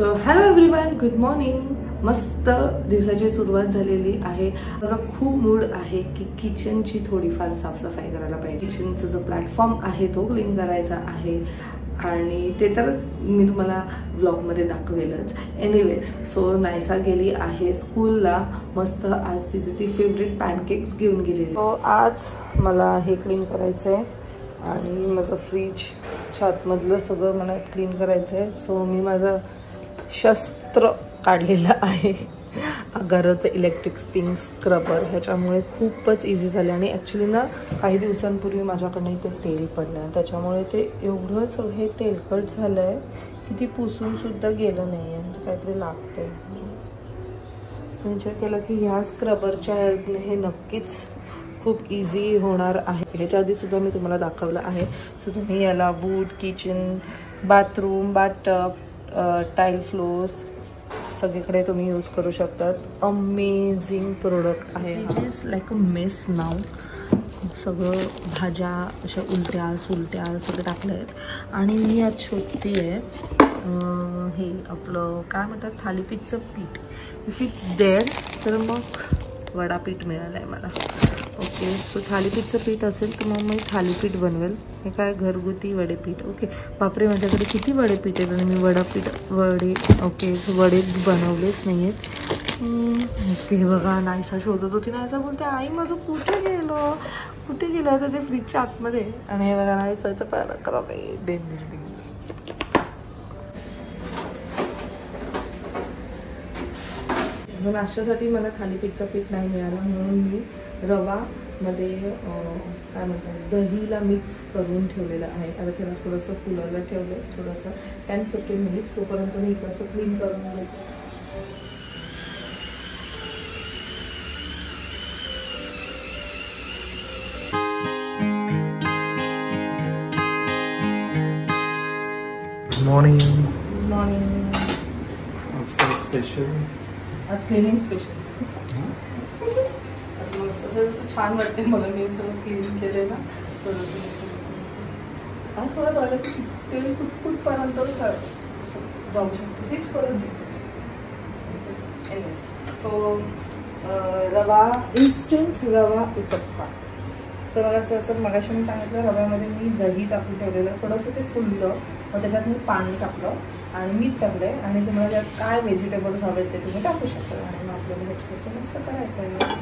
So hello everyone, good morning. मस्त दिवसाची सुरुवात झालेली आहे. माझा खूप मूड आहे की किचनची थोडीफार साफसफाई करायला पाहिजे. किचनचा जो प्लॅटफॉर्म आहे तो क्लीन करायचा आहे आणि ते तर मी तुम्हाला व्लॉगमध्ये दाखवेलच. एनिवेज, सो नायसा गेली आहे स्कूलला. मस्त आज तिचे ती फेवरेट पॅनकेक्स घेऊन गेलेली. सो आज मला हे क्लीन करायचं आहे आणि माझं फ्रीजच्या आतमधलं सगळं मला क्लीन करायचं आहे. सो मी माझं शस्त्र काढलेलं आहे, घराचं इलेक्ट्रिक स्पिन स्क्रबर. ह्याच्यामुळे खूपच इझी झाले आणि ॲक्च्युली ना काही दिवसांपूर्वी माझ्याकडनं इथे तेल पडलं, त्याच्यामुळे ते एवढंच हे तेलकट झालं आहे की ती पुसूनसुद्धा गेलं नाही आहे. म्हणजे काहीतरी लागतं आहे. विचार केला की ह्या स्क्रबरच्या हेल्पने हे नक्कीच खूप इझी होणार आहे. ह्याच्या आधीसुद्धा मी तुम्हाला दाखवलं आहे. सो तुम्ही याला wood, kitchen, bathroom, bathtub, tile floors सगळीकडे तुम्ही यूज करू शकतात. अमेझिंग प्रोडक्ट आहे. It is like a mess नाव. सगळं भाज्या अशा उलट्या सुलट्या सगळं टाकलं आहेत आणि मी यात शोधती आहे हे आपलं काय म्हणतात थालीपीठचं पीठ. इफ इट्स देअर तर मग वडापीठ मिळालं आहे मला. ओके, सो थालीपीठचं पीठ असेल तर मग मी थालीपीठ बनवेल. हे काय घरगुती वडेपीठ. ओके, बापरे माझ्याकडे किती वडेपीठ आहेत आणि मी वडे ओके वडे बनवलेच नाही आहेत. ओके बघा, नायसा शोधत होती. नायसा बोलते आई माझं कुठे गेलं तर ते फ्रीजच्या आतमध्ये. आणि हे बघा नायसाचं पाहिलं करा बाई, डेंजर. नाश्त्यासाठी मला थालीपीठचं पीठ नाही मिळालं म्हणून मी रवामध्ये काय म्हणतात दहीला मिक्स करून ठेवलेलं आहे. आता त्याला थोडंसं फुलायला ठेवलं आहे, थोडंसं 10-15 मिनिट्स. तोपर्यंत मी इकडचं क्लीन करून घेते. मॉर्निंग. आज क्लिनिंग स्पेशल. असं छान वाटते मला. मी सगळं क्लीन केलं ना आज मला कळलं की तेल कुठपर्यंत जाऊ शकतो तीच परत. सो रवा, इन्स्टंट रवा उत्तप्पा. सो मला असं मगाशी मी सांगितलं रव्यामध्ये मी दही टाकून ठेवलेलं, थोडंसं ते फुललं, मग त्याच्यात मी पाणी टाकलं आणि मीठ टाकलं आहे. आणि तुम्हाला त्यात काय व्हेजिटेबल्स हवेत ते तुम्ही टाकू शकता आणि मग आपल्याला ह्याच्याकडे मस्त करायचं आहे.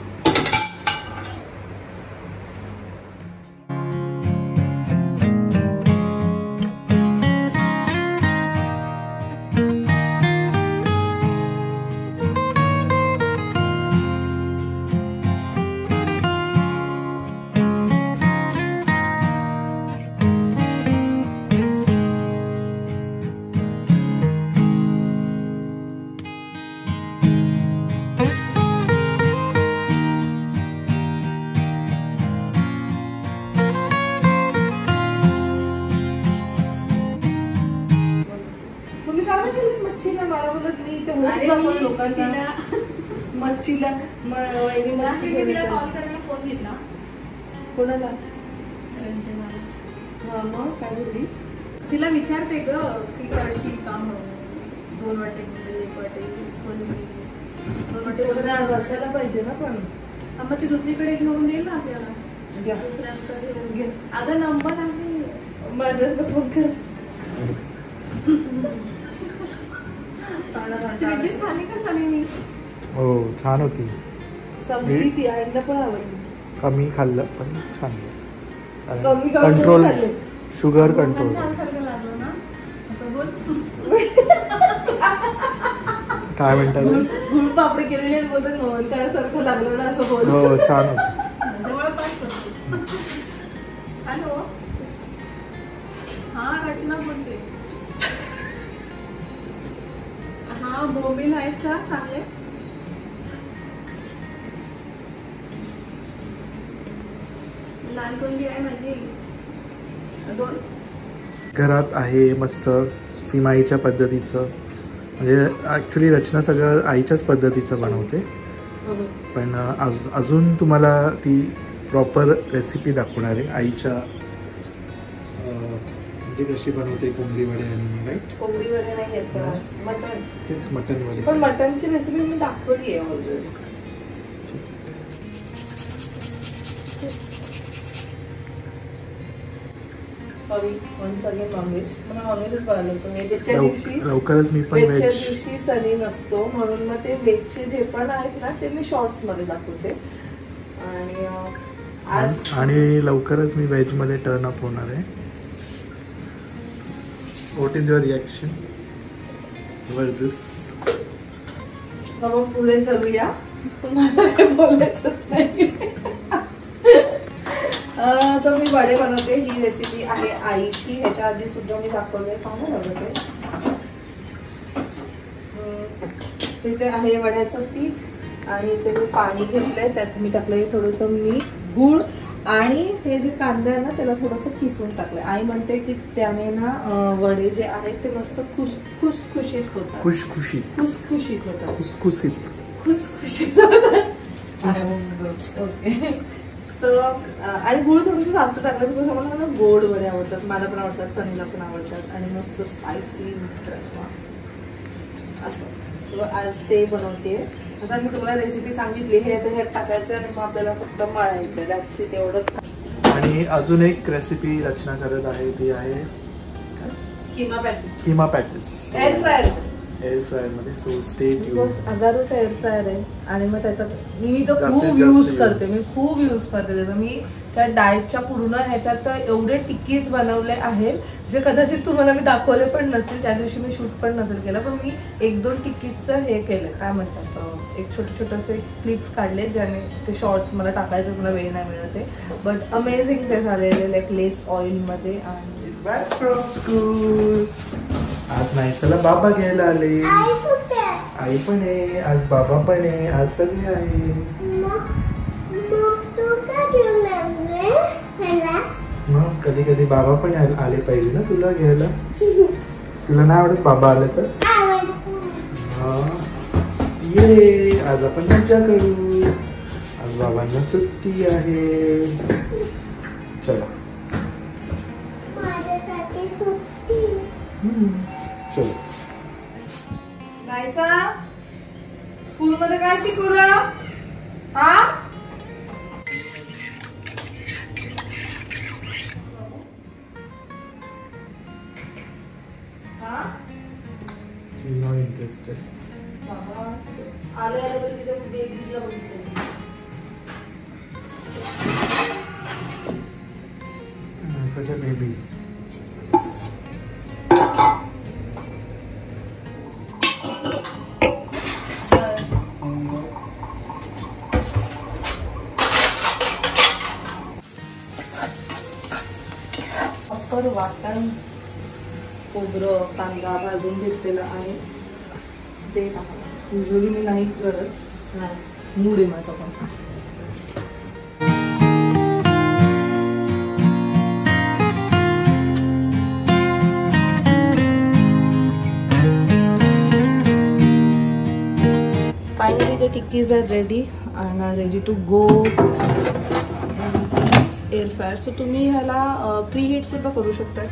मला बोलत मी इथे लोकांना मच्छीला कॉल करायला फोन घेतला. कोणाला? मग काय बोलली? तिला विचारते ग की करशील काम 2 वाटे 1 वाटे 2 वाटे असायला पाहिजे ना. पण मग ती दुसरीकडे घेऊन देईल ना आपल्याला. दुसऱ्यांकडे अगं नंबर आहे माझ्याकडे, फोन कर. हो छान होती. समजली ती आईंना पण आवडली. कमी खाल्लं पण छान. Control, sugar control. काय म्हणतात गुळ पापडी केलेली बोलतात त्यासारखं लागलं ना असं बोल. हो छान होतं. हॅलो, हा रचना बोलते. हा बोंबील आहेत का चांगले? लाल कोंबडी आहे माझी. घरात आहे मस्त सीमाईच्या पद्धतीचं. म्हणजे ॲक्च्युली रचना सगळं आईच्याच पद्धतीचं बनवते, पण अजून तुम्हाला ती प्रॉपर रेसिपी दाखवणार आहे आईच्या म्हणजे कशी बनवते कोंबडी वडे आणि राईट? कोंबडी वडे नाही येत पण आज मटन. तेच मटन वडे. पण मटनची रेसिपी मी दाखवली आहे already. Sorry once again non-veg. मला नॉनव्हेजच बघायला होतं. वेजच्या दिवशी लवकरच मी पण वेजच्या दिवशी सनी नसतो म्हणून मग ते वेजचे जे पण आहेत ना ते मी शॉर्ट्स मध्ये दाखवते. आणि आणि लवकरच मी वेज मध्ये टर्न अप होणार आहे. What is your reaction were this? आपण पुढे चलूया. मला काही बोलायचं नाही. तर मी वडे बनवते. ही रेसिपी आहे आईची. ह्याच्या आधी सुद्धा मी दाखवले. पाहू लागते इथे आहे वड्याचं पीठ आणि इथे मी पाणी घेतलंय. त्यात मी टाकलंय थोडंसं मीठ, गूळ आणि हे जे कांदा आहे ना त्याला थोडंसं किसून टाकलंय. आई म्हणते की त्याने ना वडे जे आहेत ते मस्त खुसखुशीत होतात. खुसखुशीत होतात. खुसखुशीत ओके. सो आणि गूळ थोडंसं जास्त टाकलं बिकॉज मला गोड वडे आवडतात. मला पण आवडतात, सनीला पण आवडतात आणि मस्त स्पायसी असं. सो आज ते बनवते. आता मी तुम्हाला रेसिपी सांगितली. हे आता ह्यात टाकायचं आणि मग आपल्याला फक्त मळायचं. दॅट्स इट, एवढंच. आणि अजून एक रेसिपी रचना करत आहे ती आहे कीमा पॅटिस एअर फ्रायर मध्ये. So stay tuned. हजारोचा एअर फ्रायर आहे आणि मग त्याचा मी तर खूप यूज करते. त्याचा मी त्या डाएटच्या पूर्ण ह्याच्यात एवढे टिक्कीज बनवले आहेत जे कदाचित तुम्हाला मी दाखवले पण नसतील. त्या दिवशी मी शूट पण नसेल केलं पण मी 1-2 टिक्कीजचं हे केलं. काय म्हणतात, एक छोटे क्लिप्स काढले ज्याने ते शॉर्ट्स मला टाकायचं मला वेळ नाही मिळत आहे. बट अमेझिंग ते झालेले लाईक लेस ऑइल मध्ये. आणि बॅक फ्रॉम स्कूल. आज नाही चला बाबा घ्यायला आले. आई पण आहे आज, बाबा पण आहे आज, सगळे आहे. मग कधी कधी बाबा पण आले पाहिजे ना तुला घ्यायला. तुला नाही आवडत बाबा आले तर? ये आज आपण मजा करू. आज बाबांना सुट्टी आहे. चला चलो. गायसा स्कूल मध्ये काय शिकवलं? हा She's not interested. बाबा आले तिच्या बेबीजला बघितलं. Such a babies. वाटण, खोबरं, कांदा भाजून घेतलेला आहे ते टाका. युजली मी नाही करत, मूड आहे माझा पण. Finally the tikkis are ready आणि ready to go air fryer. So तुम्ही ह्याला प्री हीट सुद्धा करू शकता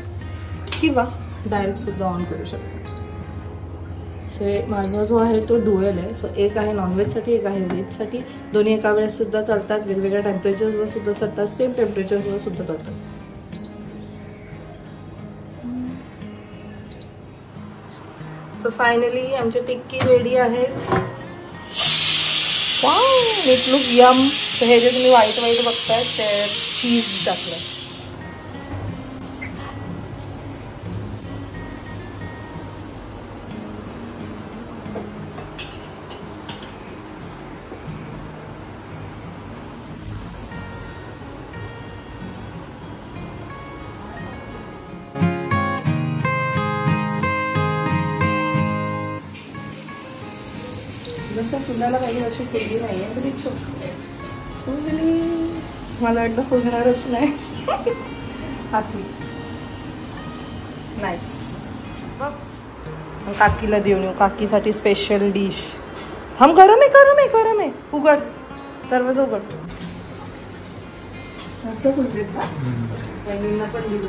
किंवा डायरेक्ट सुद्धा ऑन करू शकता. सो माझा जो आहे तो डुएल आहे. सो एक आहे नॉनव्हेजसाठी, एक आहे व्हेजसाठी. दोन्ही एका वेळेस सुद्धा चालतात. वेगवेगळ्या टेम्परेचर्सवर सुद्धा चालतात, सेम टेम्परेचर्सवर सुद्धा चालतात. सो फायनली आमची टिक्की रेडी आहेत. Wow, it look yum. तर हे जे तुम्ही व्हाईट बघताय ते चीज टाकलं. जसं फुलाला काही अशी फुलली नाही आहे तरी मला वाटतं फुलणारच नाही. Hockey nice. काकीला देऊन येऊ, काकीसाठी स्पेशल डिश. हम गरम आहे. उघड दरवाजा उघड. असं बोलते का? पण दिलं.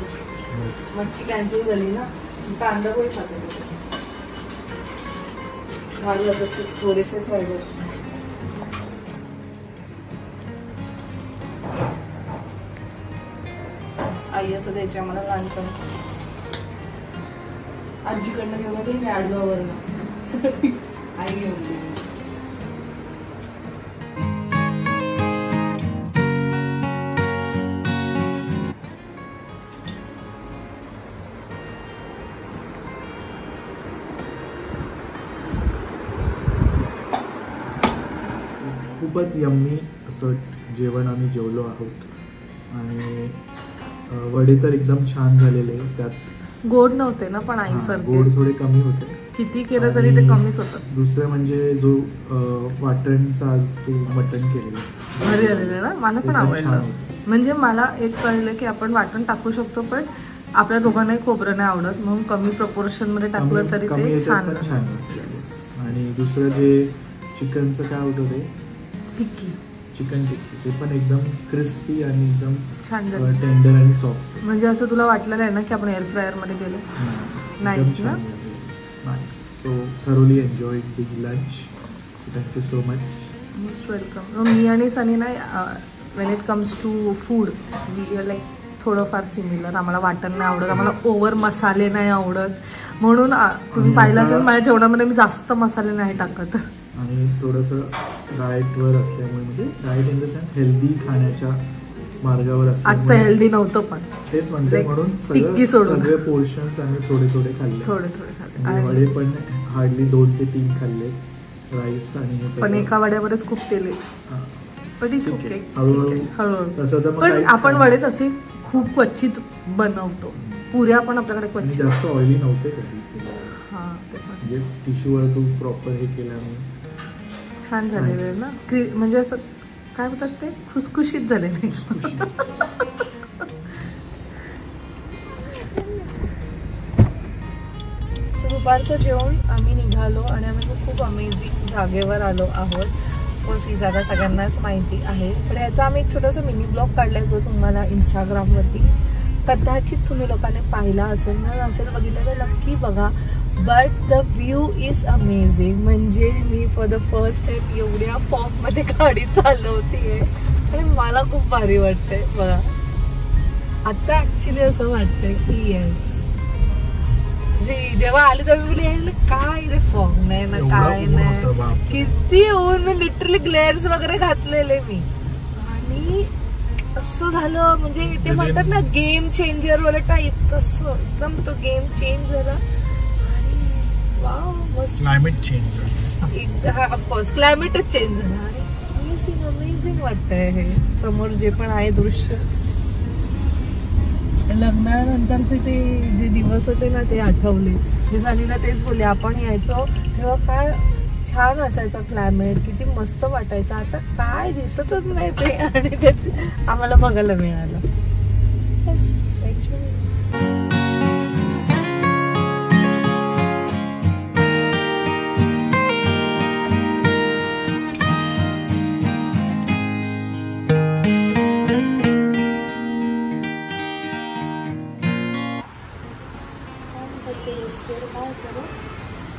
मच्छी कॅन्सल झाली ना, कांदा पोळी खाते माझं आता थोडेसेच राहिले. आई असं द्यायची आम्हाला लहानपण. आजीकडनं घेऊन होते मी आडगाववरनं, आई घेऊन गेली. खूपच यम्मी असं जेवण आम्ही जेवलो आहोत. आणि वडे तर एकदम छान झालेले. त्यात गोड नव्हते ना, पण आई सर गोड थोडे कमी होते. किती केलं तरी ते कमीच होतं. दुसरं म्हणजे जो वाटणचा आज ते मटण केलेलं घरी आलेलं ना, मला पण आवडलं. म्हणजे मला एक कळलं की आपण वाटण टाकू शकतो, पण आपल्या दोघांनाही खोबरं नाही आवडत, म्हणून कमी प्रपोर्शन मध्ये टाकलं तरी ते छान. आणि दुसरं जे चिकनचं काय होतं ते टिक्की, चिकन टिक्की, ते पण एकदम क्रिस्पी आणि एकदम छान टेंडर आणि सॉफ्ट. म्हणजे असं तुला वाटलेलं आहे ना की आपण एअर फ्रायर मध्ये गेलो. नाईस ना. So thoroughly enjoy the lunch. Thank you so much. Most welcome. मी आणि सनी ना when it comes to food we are like थोडंफार सिमिलर. आम्हाला वाटण नाही आवडत, आम्हाला ओव्हर मसाले नाही आवडत, म्हणून तुम्ही पाहिलं असेल माझ्या जेवणामध्ये मी जास्त मसाले नाही टाकत. आणि थोडंसं डाएटवर असल्यामुळे, म्हणजे diet in the sense healthy खाण्याच्या मार्गावर असल्यामुळे. आजचं हेल्दी नव्हतं, पण तेच म्हणते, म्हणून सगळे पोर्शन्स आम्ही थोडे थोडे खाल्ले. वडे पण हार्डली 2 ते 3 खाल्ले. राईस आणि पण एका वड्यावरच खूप तेल आहे. पण हळूहळू. पण आपण वडे तसे खूप क्वचित बनवतो. पुऱ्या पण आपल्याकडे क्वचित. जास्त ऑइली नव्हते कधी. म्हणजे टिश्यूवर तू प्रॉपर हे केल्यामुळे छान झालेलं आहे ना. म्हणजे असं काय म्हणतात ते, खुसखुशीत झालेलं. दुपारचं जेवण आम्ही निघालो आणि आम्ही खूप अमेझिंग जागेवर आलो आहोत. कोर्स ही जागा सगळ्यांनाच माहिती आहे, पण ह्याचा आम्ही एक छोटासा मिनी ब्लॉग काढलाय जो तुम्हाला इंस्टाग्रामवरती कदाचित तुम्ही लोकांनी पाहिला असेल ना, नसेल बघितलं तर नक्की बघा. But the view is amazing. म्हणजे मी फॉर द फर्स्ट टाइम एवढ्या फॉर्ममध्ये गाडी चालवतीये आणि मला खूप भारी वाटतंय बघा. आता ऍक्च्युली असं वाटतंय की येस, म्हणजे जेव्हा आले तेव्हा मी काय रे फॉग नाही ना, काय नाही, किती ऊन. मी लिटरली ग्लेअर्स वगैरे घातलेले मी, आणि असं झालं म्हणजे ते म्हणतात ना गेम चेंजर वाला टाईप, तसं एकदम तो गेम चेंज झाला. Climate change. हा ऑफकोर्स क्लायमेटच चेंज झाला. आणि अमेझिंग वाटतंय हे समोर जे पण आहे दृश्य. लग्नानंतरचे ते जे दिवस होते ना ते आठवले. मी सानीला तेच बोलले, आपण यायचो तेव्हा काय छान असायचं क्लायमेट, किती मस्त वाटायचं. आता काय दिसतच नाही ते, आणि ते आम्हाला बघायला मिळालं.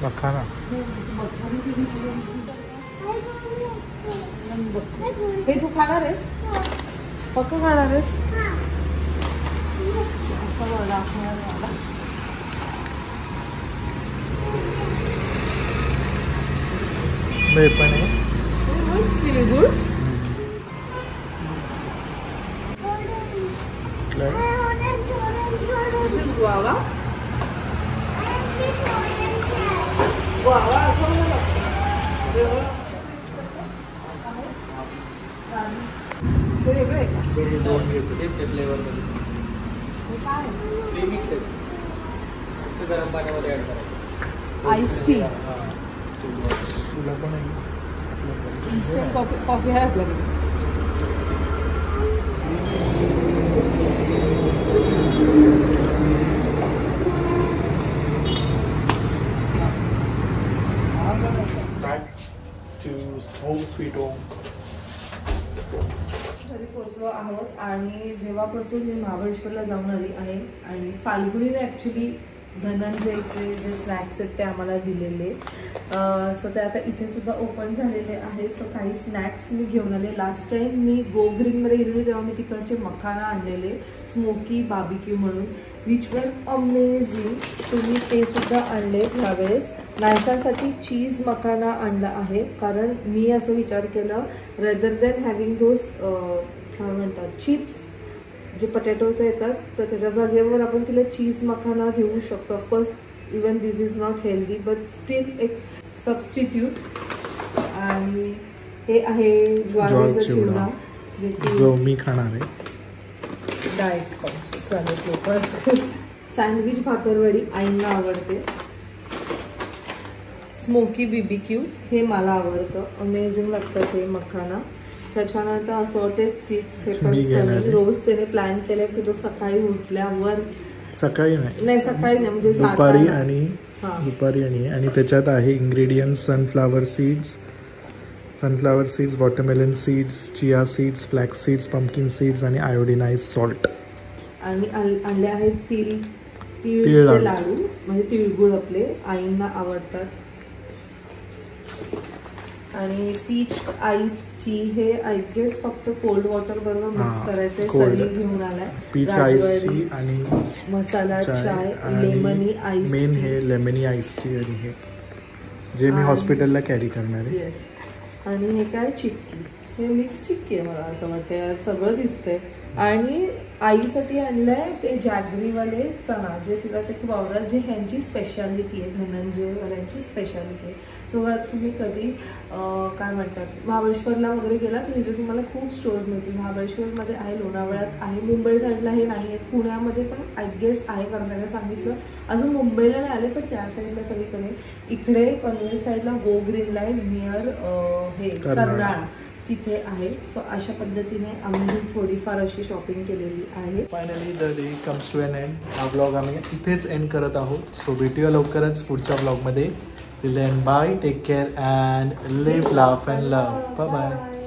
मखाना हे तू खाणार आहेस? पक्क खाणार आहेस? असं वडा पण आहे तिळगुळ. This is guava. Guava असं गरम पाण्यामध्ये ऍड करायचं. Ice tea. तुला पण इन्स्टंट कॉफी आहे आपल्याकडे. Back to home sweet home. घरी पोहोचलो आहोत आणि जेव्हापासून मी महाबळेश्वरला जाऊन आली आहे आणि फाल्गुनीने ॲक्च्युली धनंजयचे जे स्नॅक्स आहेत ते आम्हाला दिलेले, सो ते आता इथे सुद्धा ओपन झालेले आहेत. सो काही स्नॅक्स मी घेऊन आले. लास्ट टाइम मी गो ग्रीनमध्ये गेलेले तेव्हा मी तिकडचे मखाना आणलेले, स्मोकी बार्बिक्यू म्हणून, विच वर अमेझिंग. तुम्ही ते सुद्धा आणले ह्यावेळेस. नायसासाठी चीज मखाना आणला आहे, कारण मी असं विचार केलं रेदर दॅन हॅव्हिंग दोज काय म्हणतात चिप्स जे पटॅटोचे येतात, तर त्याच्या जागेवर आपण तिला चीज मखाना घेऊ शकतो. Of course even this is not healthy but still एक सबस्टिट्यूट. आणि हे आहे ज्वारीचा चिवडा जो मी खाणार आहे. Diet conscious. सँडविच भाकरवडी आईंना आवडते. स्मोकी बीबीक्यू हे मला आवडतं, अमेझिंग लागतं ते मखाना. त्याच्यानंतर असॉर्टेड सीड्स हे पण सनी रोज त्याने प्लॅन केले की तो सकाळी उठल्यावर, सकाळी नाही म्हणजे दुपारी आणि त्याच्यात आहे ingredients sunflower seeds, watermelon seeds, chia seeds, flax seeds, pumpkin seeds आणि आयोडिनाइज सॉल्ट. आणि आणले आहेत तिळचे लाडू म्हणजे तिळगुळ आपले आईंना आवडतात. आणि पीच आईस टी हे आय गेस फक्त कोल्ड वॉटर बरोबर मिक्स करायचंय. सनी घेऊन आलाय पीच आईस टी आणि मसाला चाय, लेमनी आईस, मेन हे लेमनी आईस टी आणि हे जे मी हॉस्पिटलला कॅरी करणार आहे. येस. आणि हे काय चिक्की, हे मिक्स चिक्की आहे मला असं वाटतं, सगळं दिसतंय. आणि आईसाठी आणलंय ते जॅगरीवाले चणा जे तिला ते खूप आवडतात, जे ह्यांची स्पेशालिटी आहे, धनंजयवाल्यांची स्पेशालिटी आहे. सो तुम्ही कधी काय म्हणतात महाबळेश्वरला वगैरे गेला तर तिथे तुम्हाला खूप स्टोर्स मिळतील. महाबळेश्वरमध्ये आहे, लोणावळ्यात आहे, मुंबई साईडला हे नाही आहेत, पुण्यामध्ये पण आय गेस आहे कारण सांगितलं. अजून मुंबईला नाही आले पण त्या साईडला सगळीकडे. इकडे पनवेल साईडला गो ग्रीनला आहे, नियर हे कर्नाळ तिथे आहे. सो अशा पद्धतीने आम्ही थोडीफार अशी शॉपिंग केलेली आहे. Finally the day comes to an end. हा ब्लॉग आम्ही इथेच एंड करत आहोत. सो भेटूया लवकरच पुढच्या ब्लॉगमध्ये. Till then bye, take care and live, laugh and love. Bye bye.